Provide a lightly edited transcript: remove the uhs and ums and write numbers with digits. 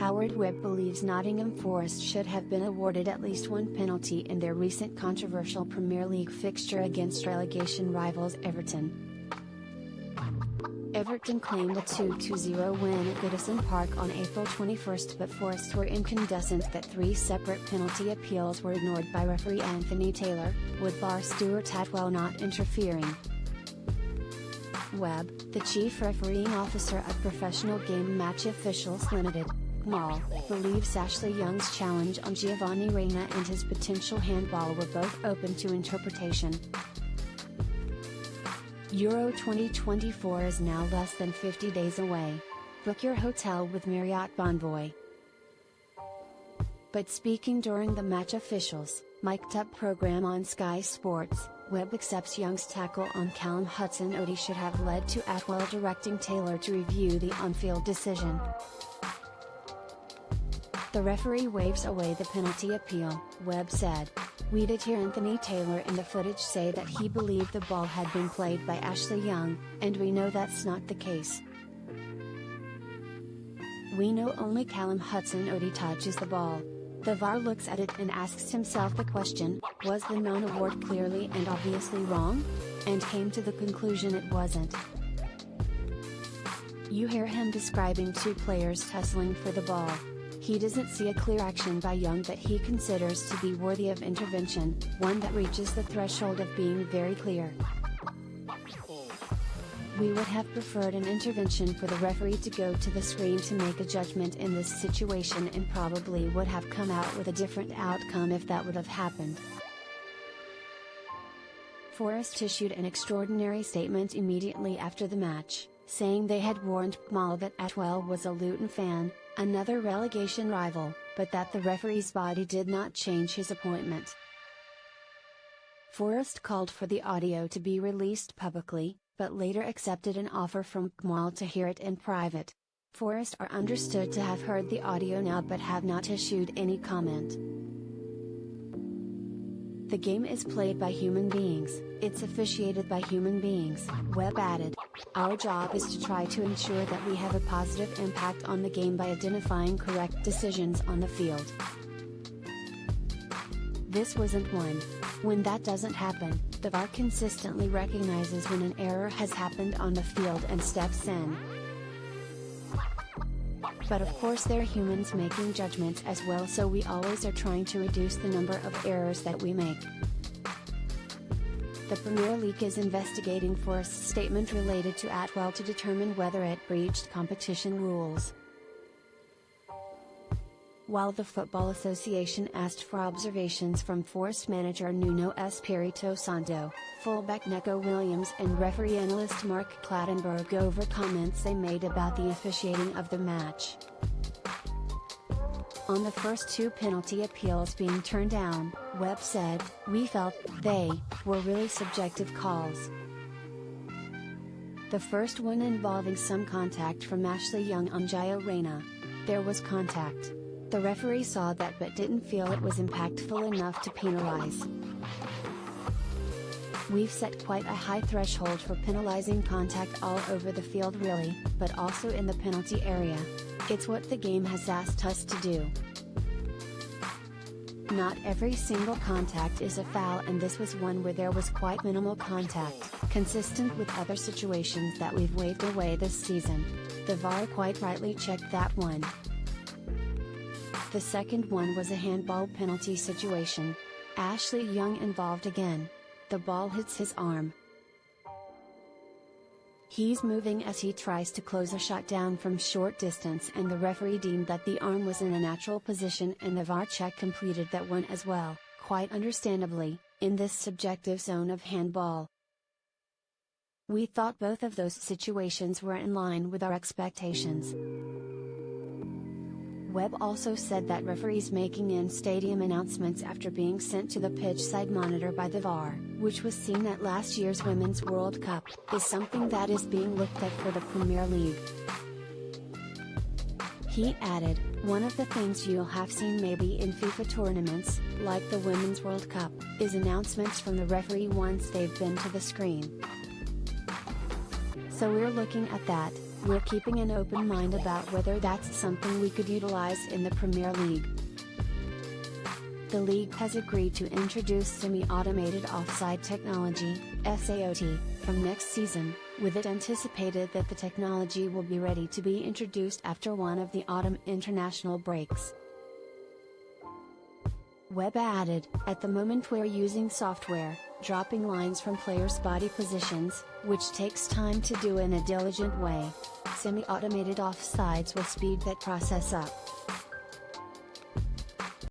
Webb believes Nottingham Forest should have been awarded at least one penalty in their recent controversial Premier League fixture against relegation rivals Everton. Everton claimed a 2-0 win at Goodison Park on April 21, but Forest were incandescent that three separate penalty appeals were ignored by referee Anthony Taylor, with VAR Stuart Atwell not interfering. Webb, the chief refereeing officer at Professional Game Match Officials Limited, GMAL, believes Ashley Young's challenge on Giovanni Reyna and his potential handball were both open to interpretation. Euro 2024 is now less than 50 days away. Book your hotel with Marriott Bonvoy. But speaking during the Match Officials, mic'd up program on Sky Sports, Webb accepts Young's tackle on Callum Hudson-Odoi should have led to Atwell directing Taylor to review the on-field decision. The referee waves away the penalty appeal, Webb said. "We did hear Anthony Taylor in the footage say that he believed the ball had been played by Ashley Young, and we know that's not the case. We know only Callum Hudson-Odoi touches the ball. The VAR looks at it and asks himself the question, was the non-award clearly and obviously wrong? And came to the conclusion it wasn't. You hear him describing two players tussling for the ball. He doesn't see a clear action by Young that he considers to be worthy of intervention, one that reaches the threshold of being very clear. We would have preferred an intervention for the referee to go to the screen to make a judgment in this situation and probably would have come out with a different outcome if that would have happened." Forest issued an extraordinary statement immediately after the match, saying they had warned GMAL that Atwell was a Luton fan, another relegation rival, but that the referee's body did not change his appointment. Forest called for the audio to be released publicly, but later accepted an offer from GMAL to hear it in private. Forest are understood to have heard the audio now but have not issued any comment. "The game is played by human beings, it's officiated by human beings," Webb added. "Our job is to try to ensure that we have a positive impact on the game by identifying correct decisions on the field. This wasn't one. When that doesn't happen, the VAR consistently recognizes when an error has happened on the field and steps in. But of course they're humans making judgments as well, so we always are trying to reduce the number of errors that we make." The Premier League is investigating Forest's statement related to Atwell to determine whether it breached competition rules. While the Football Association asked for observations from Forest manager Nuno Espirito Santo, fullback Neco Williams and referee analyst Mark Clattenburg over comments they made about the officiating of the match. On the first two penalty appeals being turned down, Webb said, "We felt they were really subjective calls. The first one involving some contact from Ashley Young on Gio Reyna. There was contact. The referee saw that but didn't feel it was impactful enough to penalize. We've set quite a high threshold for penalizing contact all over the field really, but also in the penalty area. It's what the game has asked us to do. Not every single contact is a foul, and this was one where there was quite minimal contact, consistent with other situations that we've waved away this season. The VAR quite rightly checked that one. The second one was a handball penalty situation. Ashley Young involved again. The ball hits his arm. He's moving as he tries to close a shot down from short distance, and the referee deemed that the arm was in a natural position, and the VAR check completed that one as well, quite understandably, in this subjective zone of handball. We thought both of those situations were in line with our expectations." Webb also said that referees making in-stadium announcements after being sent to the pitch side monitor by the VAR, which was seen at last year's Women's World Cup, is something that is being looked at for the Premier League. He added, "One of the things you'll have seen maybe in FIFA tournaments, like the Women's World Cup, is announcements from the referee once they've been to the screen. So we're looking at that, We're keeping an open mind about whether that's something we could utilize in the Premier League. The league has agreed to introduce semi-automated offside technology, SAOT, from next season, with it anticipated that the technology will be ready to be introduced after one of the autumn international breaks. Webb added, "At the moment we're using software, dropping lines from players' body positions, which takes time to do in a diligent way. Semi-automated offsides will speed that process up."